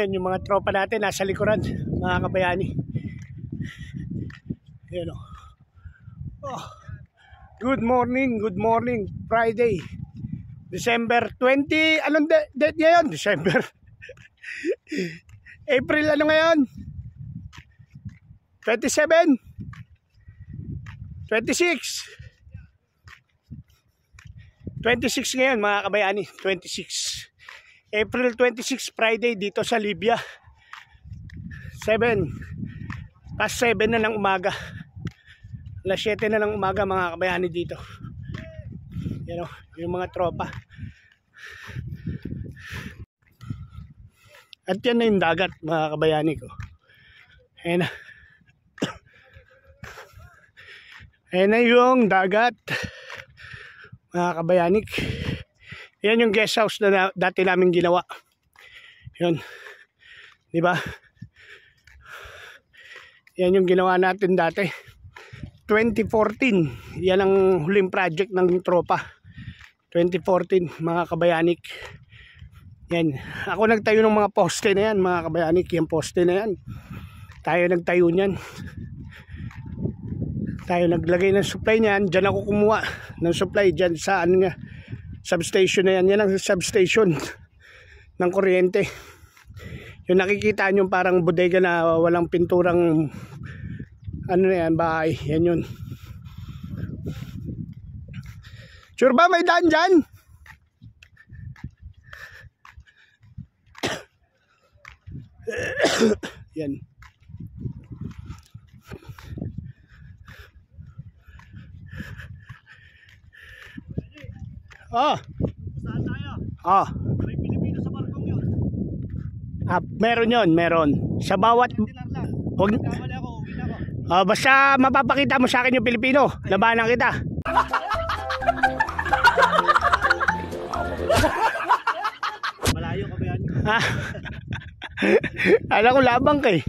Ngayon, yung mga tropa natin nasa likuran, mga kabayani. Ayan o. Oh. Good morning, Friday. December 20, anong date ngayon? December. April ano ngayon? 27? 26? 26 ngayon mga kabayani, 26. April 26, Friday dito sa Libya. 7. Past 7 na ng umaga. Alas 7 na ng umaga mga kabayani dito. Yan o, yung mga tropa. At yan na yung dagat mga kabayani ko. Ayan na. Ayan na yung dagat mga kabayanik. Yan yung guest house na dati namin ginawa. Yun. Diba? Yan yung ginawa natin dati. 2014. Yan ang huling project ng tropa. 2014 mga kabayanik. Yan. Ako nagtayo ng mga poste na yan mga kabayanik. Yung poste na yan. Tayo nagtayo niyan. Tayo naglagay ng supply niyan. Diyan ako kumuha ng supply dyan sa ano nga, substation na yan. Yan ang substation ng kuryente. Yung nakikita nyo parang bodega na walang pinturang ano na yan, bahay. Yan yun. Sure ba may daan dyan? Yan. Oh. Saan tayo? Oh. May Pilipino sa barkong yun. Meron yun, meron. Sa bawat... Huwag... basta mapapakita mo sa akin yung Pilipino. Labanan kita. Malayo ka ba yan? Alam ko labang ka eh.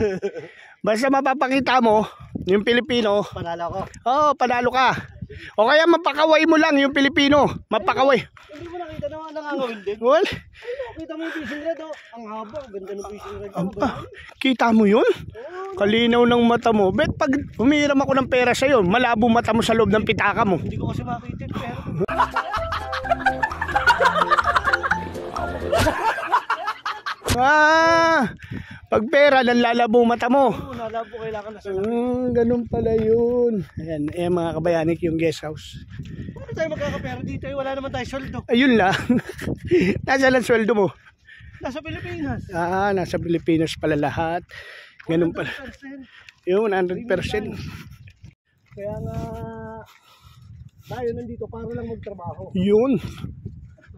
Basta mapapakita mo yung Pilipino. Panalo ko? Oo, panalo ka. O kaya mapakaway mo lang yung Pilipino. Mapakaway. Hindi mo nakita na nangangawin din? Well, kita mo yung fishing rod, oh. Ang haba, ganda ng fishing rod. Kita mo yun? Kalinaw ng mata mo. Bet pag humiram ako ng pera sa'yo, malabo mata mo sa loob ng pitaka mo. Hindi ko kasi makita yung pera. Pag pera, lalabo mata mo. Oo, lalabo, kailangan na sa ganun pala yun. Ayan, mga kabayanik yung guest house. Paano tayo magkakapera dito? Wala naman tayo sweldo. Ayun lang. Nasa lang sweldo mo? Nasa Pilipinas. Nasa Pilipinas pala lahat. Ganun pala. Yun, 100%. Kaya nga, tayo nandito para lang magtrabaho. Yun.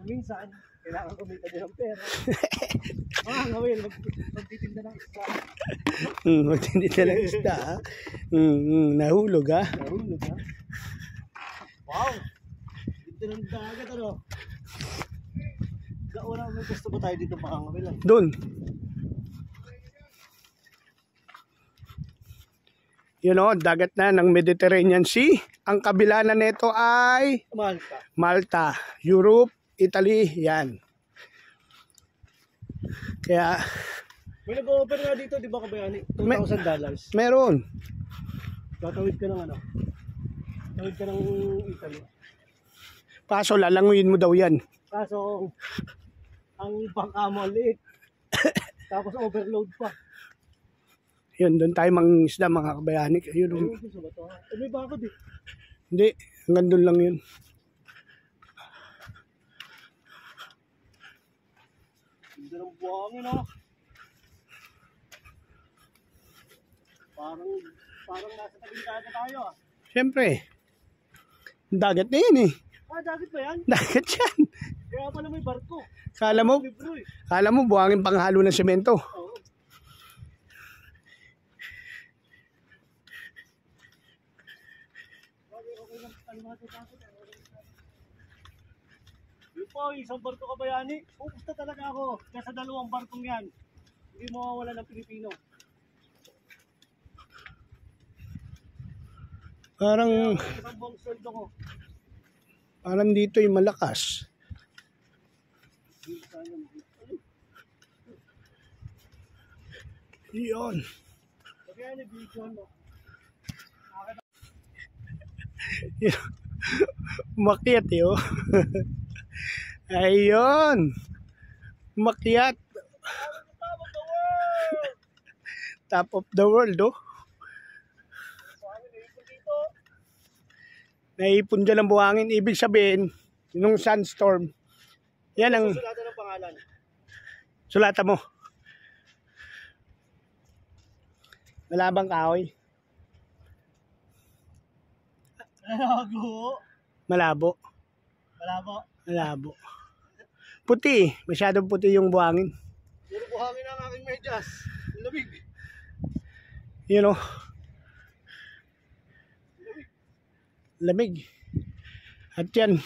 Minsan, kailangan kumita din ng pera. Ngawin, magtitinda ng isda. Magtitinda ng isda, ha? Nahulog, ha? Nahulog, ha? Wow! Dito ng dagat, ano? Gauna, may gusto ba tayo dito makangawin? Doon. Yun o, dagat na ng Mediterranean Sea. Ang kabila na nito ay Malta, Europe, Italy, yan. Kaya may nag-o-offer nga dito, di ba kabayani? $2,000. Meron. Tatawid ka ng ano? Tatawid ka ng Italy. Kaso lalanguyin mo daw yan. Kaso ang bangka mo liit. Tapos overload pa. Yun, doon tayo mangingisda mga kabayani. Ayun. May bakod eh. Hindi, hanggang doon lang yun. Ganda ng buhangin, oh. Parang nasa tabing dagat tayo, ah. Siyempre. Dagat na yun, eh. Dagat ba yan? Dagat yan. Kaya pala may barko. Kala mo buhangin panghalo ng semento. Oo. Yun po, isang barko kabayani. Pupusta talaga ako. Kaya sa dalawang barkong yan, hindi mawawala ng Pilipino. Parang dito yung malakas. Yun. Umakyat oh. Ayun. Umakyat. Top of the world oh. Naipon dyan ang buhangin. Ibig sabihin, nung sandstorm, yan ang... Sulatan ng pangalan. Sulatan mo. Malabang kahoy. Malabo. Malabo. Malabo. Puti. Masyadong puti yung buhangin. Puro buhangin ang aking medyas. Lumig. You know. Lamig. At yan.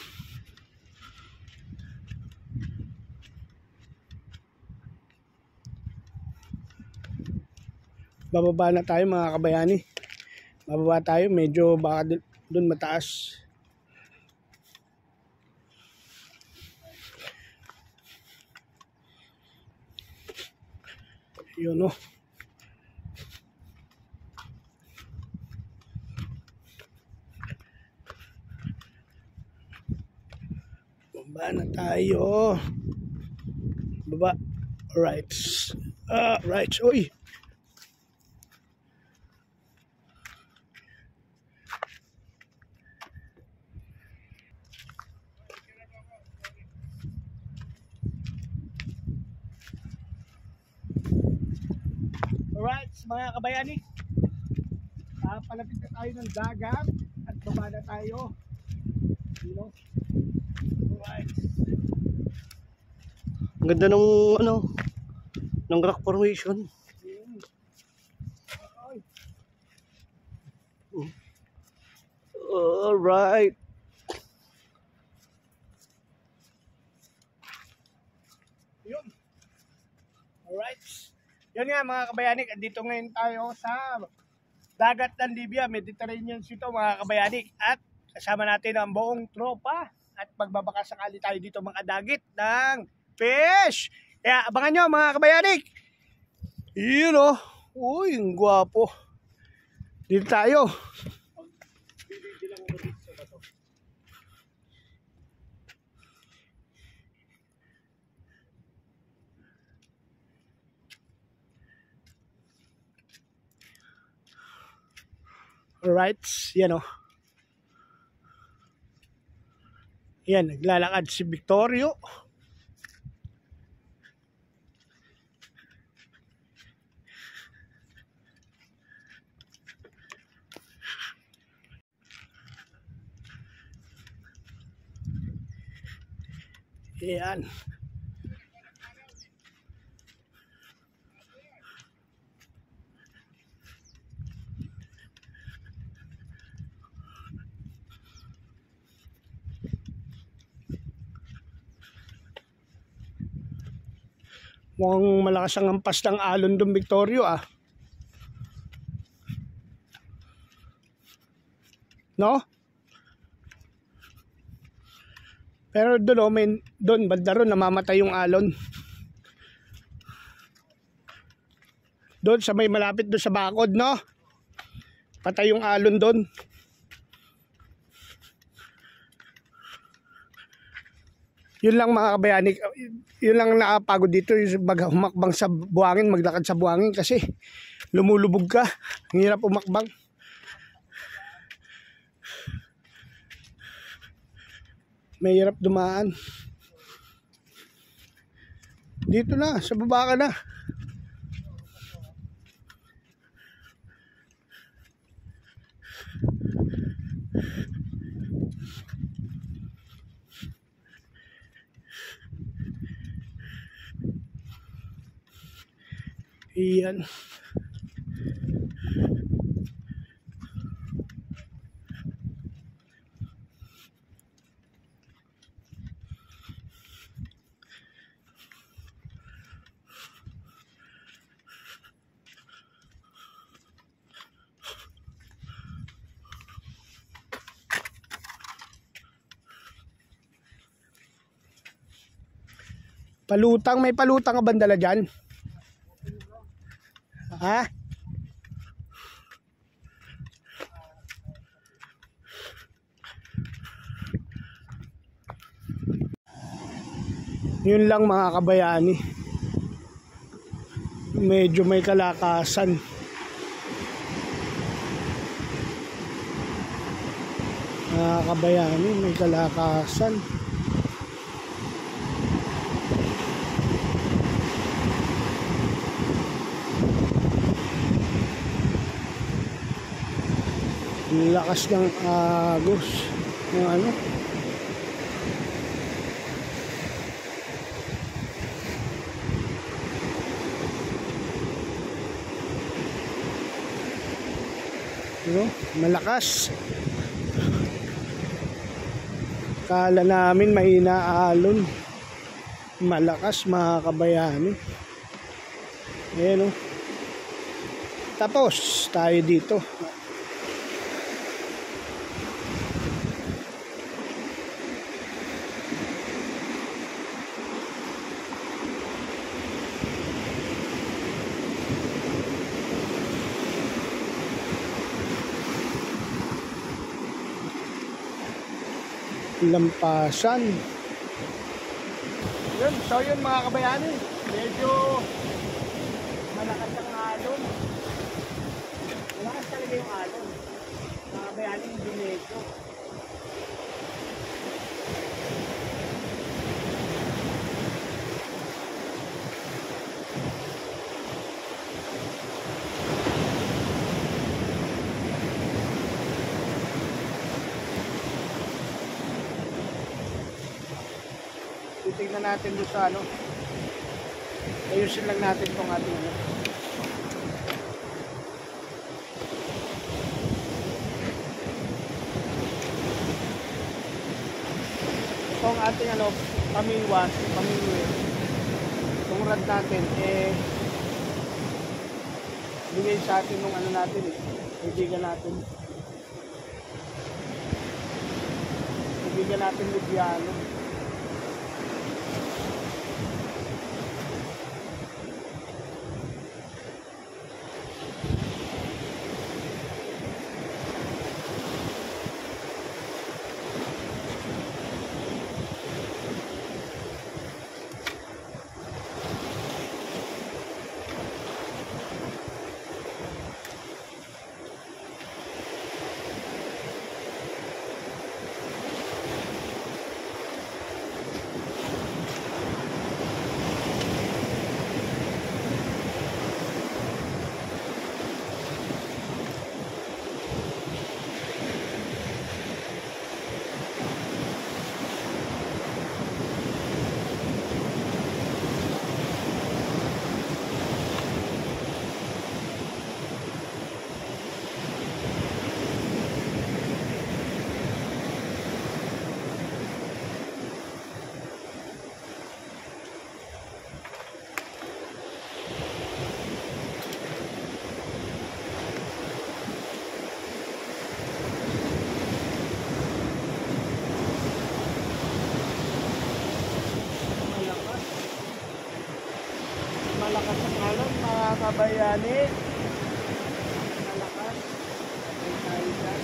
Bababa na tayo mga kabayani. Bababa tayo. Medyo baka doon mataas. Yun o. Baba na tayo. Baba. Alright. Right. Uy. Alright, mga kabayani. Palapit na tayo ng dagat at baba na tayo. You know? Alright. Ang ganda ng ng rock formation. Alright. Yun. Alright. Yun nga mga kabayanik, andito ngayon tayo sa dagat ng Libya, Mediterranean Sea to mga kabayanik. At kasama natin ang buong tropa at magbabaka sakali tayo dito mga dagit ng fish. Kaya abangan nyo mga kabayanik. Yun o. Uy, ang gwapo. Dito tayo. Alright, yan o. Yan, naglalakad si Victorio. Yan. Mukhang malakas ang ampas ng alon doon, Victorio ah. No? Pero doon, doon banda ron namamatay yung alon. Doon sa may malapit doon sa bakod, no? Patay yung alon doon. Yun lang mga kabayanik, yun lang nakapagod dito, yung humakbang sa buhangin, maglakad sa buhangin kasi lumulubog ka, ang hirap umakbang. May hirap dumaan. Dito na, sa baba ka na. Iyan. Palutang, may palutang ka bandala dyan? Ha? Yun lang mga kabayani. Medyo may kalakasan. Mga kabayani, may kalakasan. Lakas ng agos ng ano. No? Malakas. Kala namin may inaalon. Malakas mga kabayani. Ayan o. Tapos tayo dito. Lampasan. Yun, so yun mga kabayani, medyo malakas ang alon. Malakas talaga yung alon. Mga kabayani, hindi medyo. Titignan natin doon sa ano. Ayusin lang natin itong ating ano. Itong ating ano, pamingwas, pamingwin. Itong rad natin, bigay sa atin nung ano natin kaibigan natin. Kaibigan natin Luciano. Malakas ang alon mga kabayani. Malakas. Patay tayo dyan.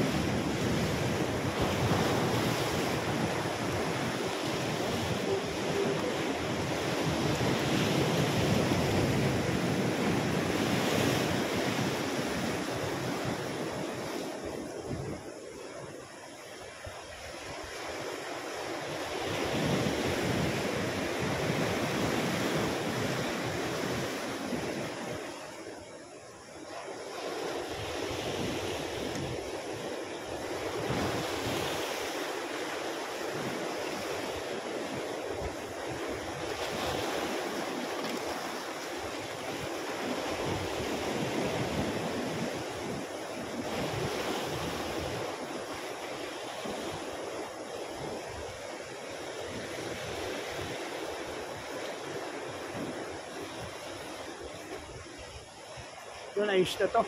Yun, ayos na to.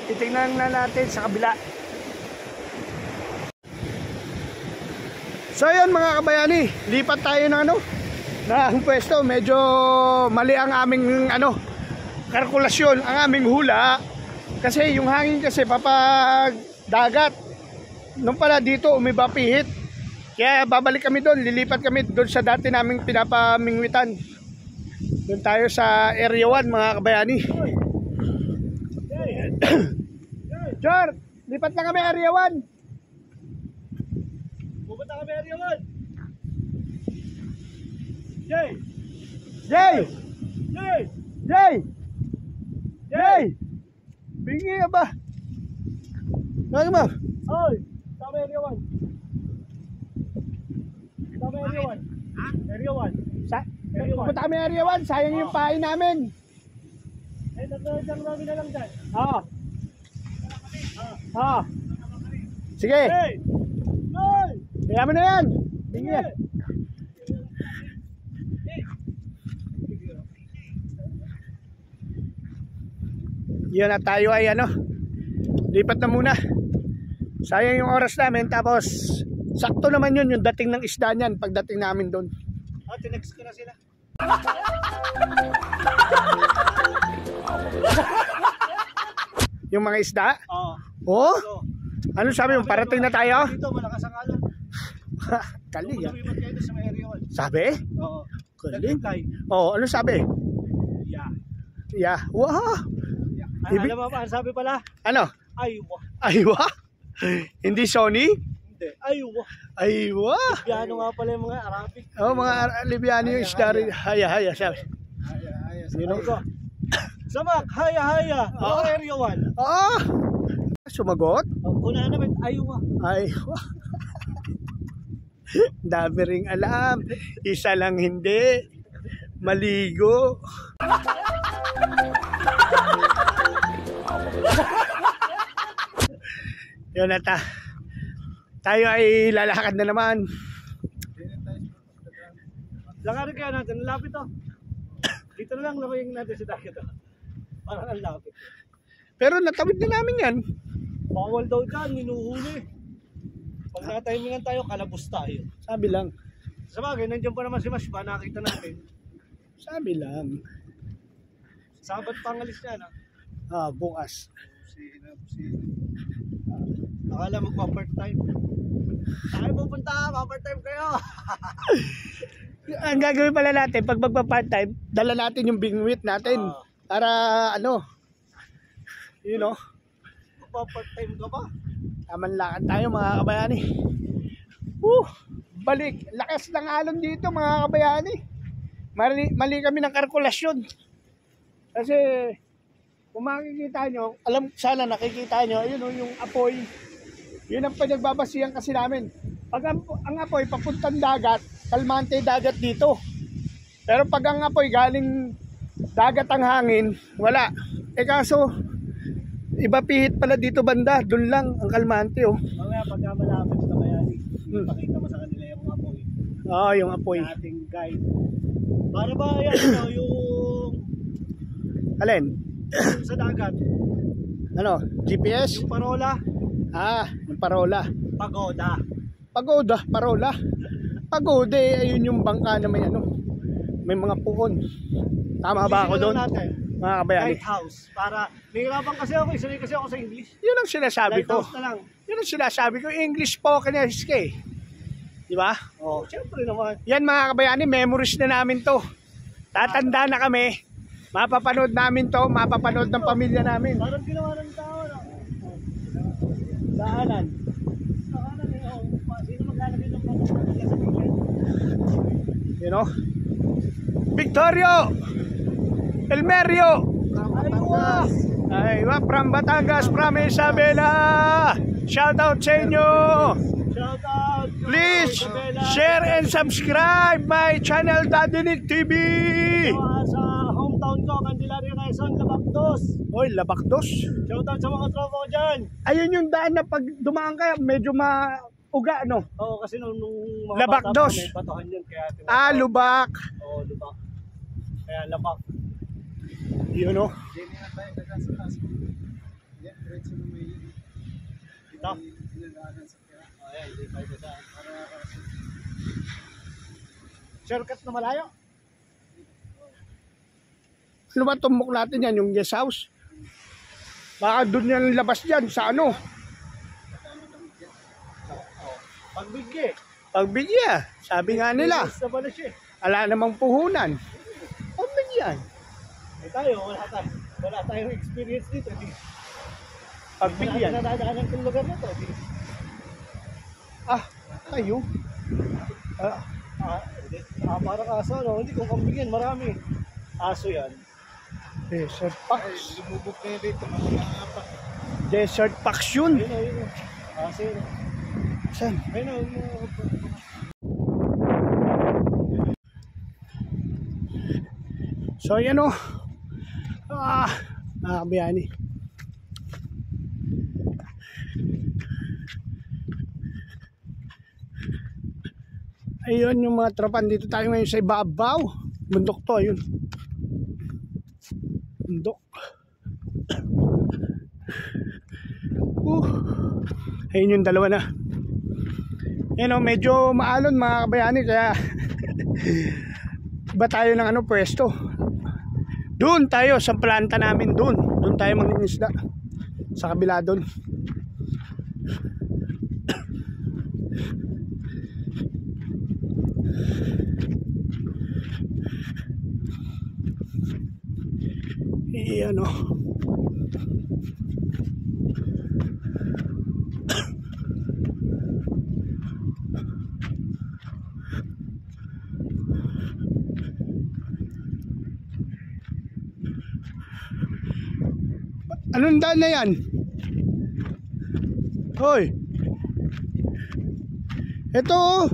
Titignan na natin sa kabila. So yun mga kabayani, lipat tayo ng ano, ng pwesto. Medyo mali ang aming ano, kalkulasyon ang aming hula kasi yung hangin kasi papag dagat. Nung pala dito umiba pihit. Kaya babalik kami doon, lilipat kami doon sa dati naming pinapamingwitan. Doon tayo sa Area 1 mga kabayani. Jor, lipat na kami Area 1. Pupunta kami Area 1. Jay! Jay! Jay! Jay! Jay! Bingi ka ba? Bakit ba? Oy! Tama Area 1. Tama Area 1. Area 1. Pupunta kami Area 1, sayang yung pain namin. Eh, nagdadang namin na lang dyan. Oo. Oo. Sige. Hey! Hey! Kaya mo na yan. Bingi. Yun na tayo ay ano, lipat na muna. Sayang yung oras namin. Tapos sakto naman yun yung dating ng isda niyan pagdating namin doon. Tinext ko na sila. Yung mga isda? Oo. Oh? So, Ano sabi mo? Parating na tayo? dito, malakas ang alon. Kali ah. Lumipat kayo doon sa may Area 1. Sabi? Oo. Kali. Nag-reply. Oh, ano sabi? Yeah. Yeah. Wow. Ay, Ibig- alam mo pa, ang sabi pala, Ano? aywa. Aywa? Hindi Sony? Hindi, aywa. Aywa. Piano nga pala yung mga Arabic. Oh, mga Libyano yung isda rin. Haya, haya, sabi. Sino ko? Samak, haya, haya. Oo. Area 1. Ah! Sumagot? Una naman, aywa. Aywa. Dami ring alam. Isa lang hindi. Maligo. Yun na ta. Tayo ay lalakad na naman. Lakarin kaya natin, ang lapit to. Dito na lang lakayin natin sa dagat. Parang ang lapit. Pero natawid na namin yan. Bawal daw dyan, minuhuli. Pag natimingan tayo, kalabos tayo. Sabi lang. Sa bagay, nandiyan pa naman si Mashba, nakita natin. Sabi lang. Sabat pangalis niya, no? Ah, bukas. Akala magpa-part time. Tayo pupunta, pa-part time kayo. Ang gagawin pala natin, pag magpa-part-time, dala natin yung bingwit natin. Para ano, you know, Magpa-part time ka ba? taman lakad tayo mga kabayani. Balik. Lakas ng alon dito mga kabayani. Mali kami ng kalkulasyon. Kasi kung makikita nyo, alam sana nakikita nyo, yun o, yung apoy. Yun ang pinagbabasihan kasi namin. Pag ang apoy papuntang dagat, kalmante dagat dito. Pero pag ang apoy galing dagat ang hangin, wala. Eh kaso, iba pihit pala dito banda, doon lang ang kalmante oh. Mamaya pagka malapit na bayani, pakita mo sa kanila yung apoy. Ah, yung apoy. Ating guide. Para ba yan, no, yung Alin? sa dagat, Ano? GPS? yung parola, Ah, yung parola. pagoda. Pagoda, parola. Pagoda, ayun yung bangka na may ano, may mga puhon. Tama ba ako doon? Natin, Mga kabayani. lighthouse. Para, nahirapan kasi ako, isanay kasi ako sa English. Yun ang sinasabi ko. Lighthouse na lang. Yun ang sinasabi ko. English spoken is kay. Di ba? Oh, syempre naman. Yan mga kabayani, memories na namin to. Tatanda na kami. Mapapanood namin to, mapapanood ng pamilya namin. Parang ginawa ng tao, no? Daanan. Sakanan eh, oh. Sino maglalagay ng pagkakas sa ticket? You know? Victorio! Elmerio! Aywa, from Batangas, from Isabela! Shout out sa inyo! Shout out! Please share and subscribe my channel Daddy Nick TV! Sa hometown ko, Candelaria, Quezon, Labactos. Oy, Labactos. Shout out sa mga tropa ko dyan. Ayun yung daan na pag dumaan ka, medyo mauga, no? Oo, kasi nung mga Labacdos. bata pa, may batuhan yun. Kaya Ah, Lubak. Oo, Lubak. Kaya Labak. You know? Dito. Ayan, di tayo sa shortcut na malayo. Ano ba tumbok natin yan? Yung guest house? Baka doon yan labas dyan sa ano? Pagbigye. Pagbigya. Sabi nga nila. Sa pala siya. Ala namang puhunan. Pagbigyan. Eh tayo, wala tayong experience dito. Pagbigyan. Nadadaanan kong lugar na to. Kayo. Parang aso, no? Hindi kung kambingin, marami. Aso yan. Desert Fox. Lumubog na yun dito, mga apak. Desert Fox yun. Ayun. Aso yun. Saan? Ayun. So yan o. Nakakabiyani. Ayun yung mga tropa. Dito tayo ngayon sa ibabaw. Bundok to, ayun. Bundok. Ayun yung dalawa na. Yan o, medyo maalon mga kabayani. Kaya iba tayo ng ano, pwesto. Doon tayo sa planta namin. Doon tayo mangingisda. Sa kabila doon. Ano? Anong daan na yan? Hoy. Ito.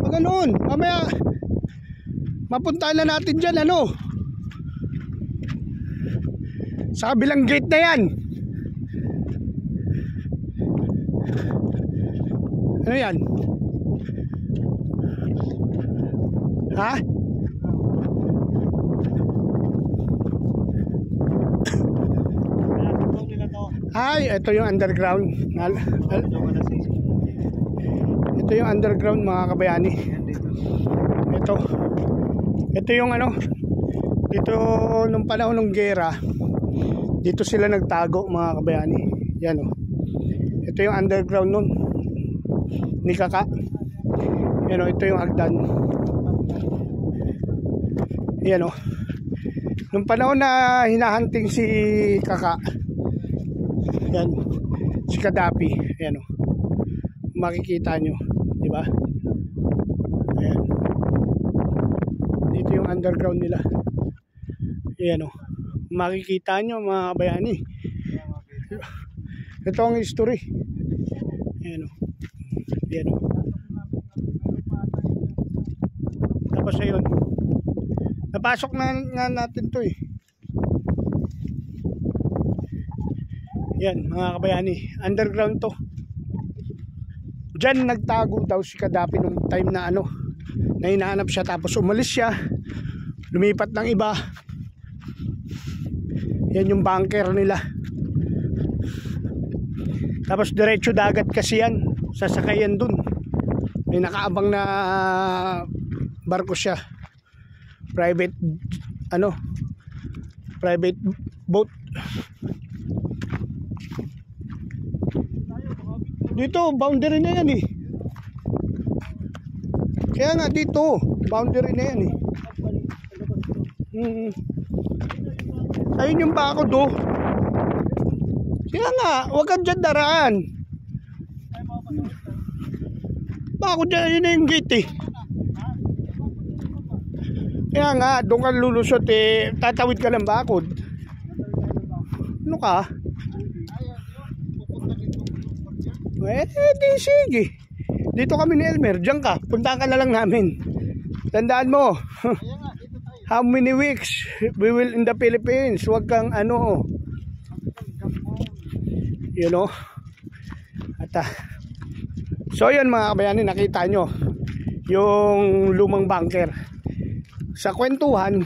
Pag ganoon, mamaya mapuntahan na natin dyan, ano? Sa kabilang gate na yan. Ano yan? Ha? Ay, ito yung underground. Ito yung underground mga kabayani. Ito yung ano. Dito nung panahon ng gera, dito sila nagtago mga kabayani. Yan o. Ito yung underground nun ni Kaka. Yan o, ito yung hagdan. Yan o. Nung panahon na hinahunting si Kaka, yan, si Kadapi, ayan o, makikita nyo, di ba? Ayan, dito yung underground nila. Ayan o, makikita nyo mga kabayani. Ito ang history. Ayan o, ayan o. Tapos ayun, napasok na nga natin to eh. Yan mga kabayani, underground to. Diyan nagtago daw si Kadapi nung time na ano, na hinahanap siya, tapos umalis siya, lumipat ng iba. Yan yung bunker nila. Tapos diretso dagat kasi yan, sasakayan dun. May nakaabang na barko siya, private ano, private boat. Dito, boundary na yan eh. Kaya nga dito, boundary na yan eh. Ayun yung bako do. Kaya nga, huwag kang dyan daraan. Bako dyan, yun na yung gate eh. Kaya nga, doon ka lulusot eh, tatawid ka ng bakod. Ano ka? Di sige. Dito kami ni Elmer, diyan ka. Puntahan ka na lang namin. Tandaan mo. How many weeks we will in the Philippines? Huwag kang ano. You know. At so yun mga kabayani, nakita nyo yung lumang bunker. Sa kwentuhan,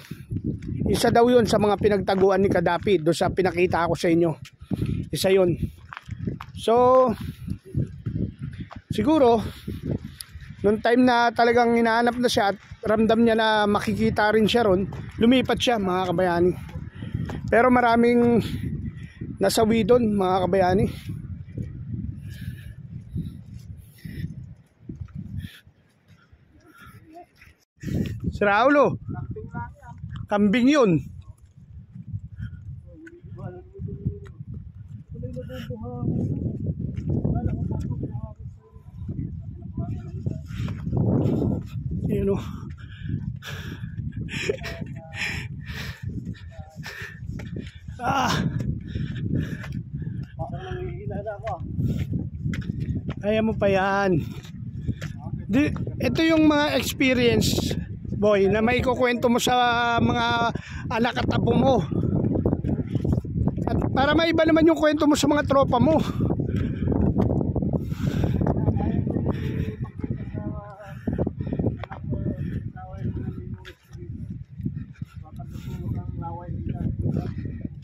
isa daw yun sa mga pinagtaguan ni Kadapi. Doon sa pinakita ko sa inyo, isa yun. So siguro nung time na talagang hinahanap na siya at ramdam niya na makikita rin siya ron, lumipat siya mga kabayani. Pero maraming nasawi doon mga kabayani. Si Raulo, kambing yun. Yun o. Kaya mo pa yan. Ito yung mga experience, boy, na may kukwento mo sa mga anak at apo mo. At para maiba naman yung kwento mo sa mga tropa mo.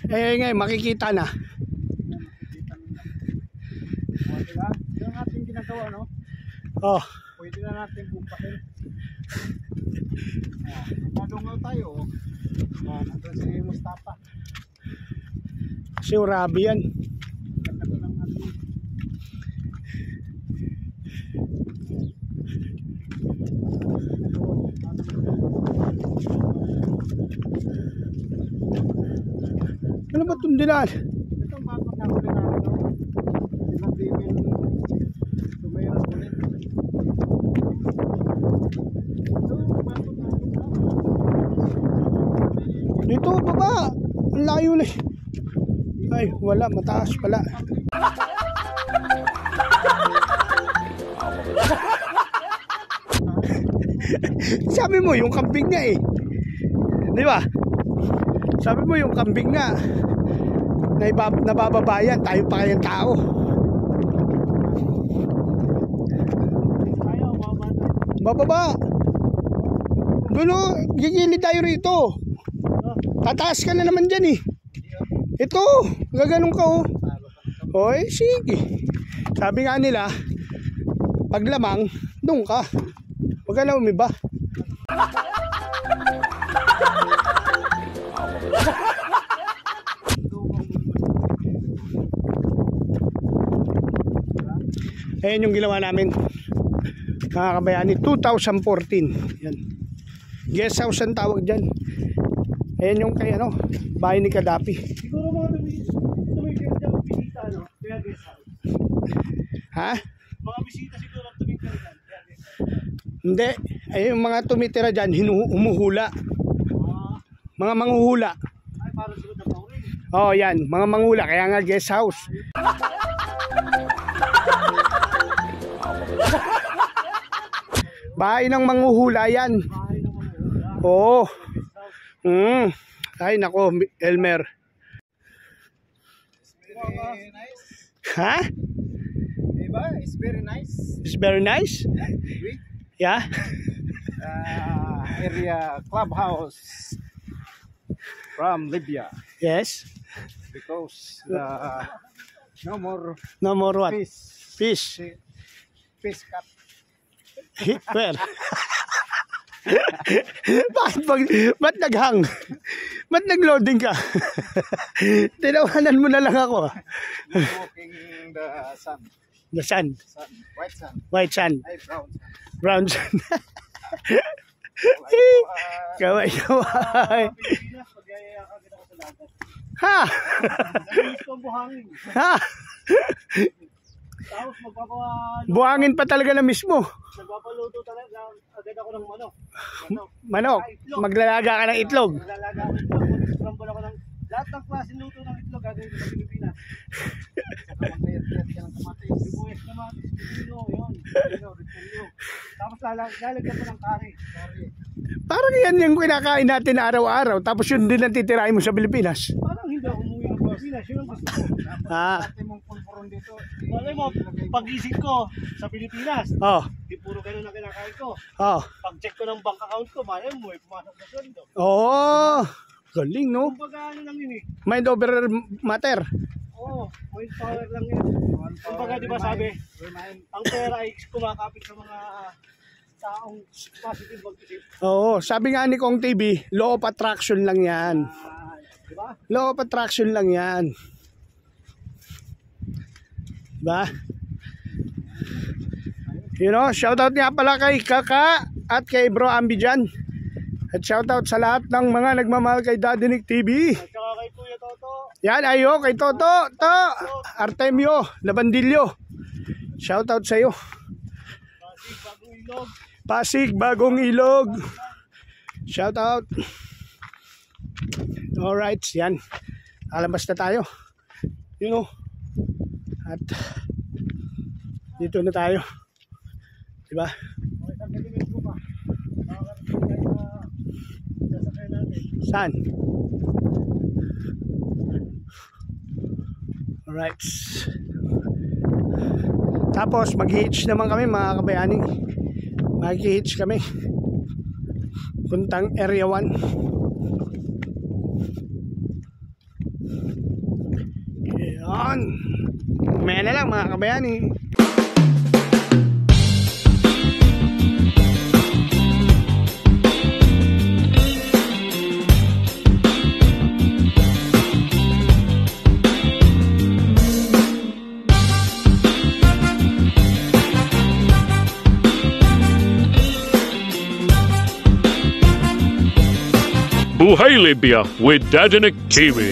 Ngayon makikita na. Yung ating ginagawa, no? Oh. Pwede na natin bumpakin. Nadungaw tayo. Nandun si Mustafa. Si Urabi yan. Ano ba itong dilaan? Ito ang bakot na huli namin, no? Pinag-ibig tumayang ulit. Dito, baba. Ang layo na. Ay, wala. Mataas pala. Sabi mo, yung kambing nga eh. Di ba? Sabi mo, yung kambing nga. Nabababayan. Tayo pa kayang tao. Bababa. Doon o, gigilid tayo rito. Tataas ka na naman dyan eh. Ito, gaganong ka o. Oy, sige. Sabi nga nila, pag lamang, doon ka. Huwag ka na umiba. Ayan yung ginawa namin. Mga kabayani, 2014. Yan. Guest house ang tawag dyan. Ayan yung kay ano, bahay ni Kadapi. Siguro mga tumigil dyan bisita, no? Kaya guest house. Ha? Mga bisita siguro ang tumigil dyan. Kaya guest house. Hindi. Ay yung mga tumitira dyan, humuhula. Mga manghuhula. Ay, parang sunod na paurin. Oh, yan. Mga manghula. Kaya nga guest house. Bahay ng manghuhula yan. Bahay ng mga hula. Oo. Guest house. Ay, nako, Elmer. Very nice. Ha? Diba? It's very nice. It's very nice? Oui. Yeah? Area clubhouse from Libya Yes? because no more No more what? fish. Fish. Fish cut. Where? Ba't naghang? Ba't nagloading ka? Tinawanan mo na lang ako. Walking the sun. The sun. Sun. White sun. White sun. Ay, brown sun. Brown sun. Kaway. Pilipinas, mag-iayakagin ako sa lagat. Ha? Naminis ko ang buhangin. Ha? Tapos Buhangin pa talaga na mismo. nagpapaluto talaga agad ako ng manok. Manok. Maglalaga ka ng itlog. Maglalaga ako ng itlog. Mag-scramble ako ng lahat ng klaseng luto ng itlog gagawin ko sa Pilipinas. Saka mag-layat-layat ka ng kamatis. Sibuyas naman, pipino, yun. Repolyo. Tapos lalagyan pa ng kare. Parang yan yung kinakain natin araw-araw. Tapos yun din ang titirahin mo sa Pilipinas. Parang hindi ako umuwi ng Pilipinas. Yun ang gusto ko. Ah. Dati mong pulpuron dito. Wala mo, pag-isip ko sa Pilipinas, Oh. di puro ganun ang kinakain ko. Oh. Pag-check ko ng bank account ko, malay mo, pumasok na sweldo. Oh. Galing, no? Kumbaga ano lang yun eh. Mind over matter. Oo, point power lang yun. Kumbaga di ba sabi, ang pera ay kumakapit sa mga taong positive mag-isip. Oo, sabi nga ni Kong TV, law of attraction lang yan. Diba? Law of attraction lang yan. Diba? You know, shoutout nga pala kay Kaka at kay Bro Ambi dyan. At shoutout sa lahat ng mga nagmamahal kay Daddy Nick TV. At saka kay Kuya Toto. Yan, ayo, kay Toto, Artemio, Labandillo. Shoutout sa iyo. Bagong Ilog. Pasig, Bagong Ilog. Shoutout. Alright, yan. Alabas na tayo. You know. At dito na tayo. Diba? Okay, isang kilometro pa. Nakakarating tayo sa sasakay natin. Saan? Alright. Tapos mag-hitch naman kami mga kabayani. Mag-hitch kami. Puntang Area 1. Yan. Mamaya na lang mga kabayani. Buhay Libya with Daddy Nick TV.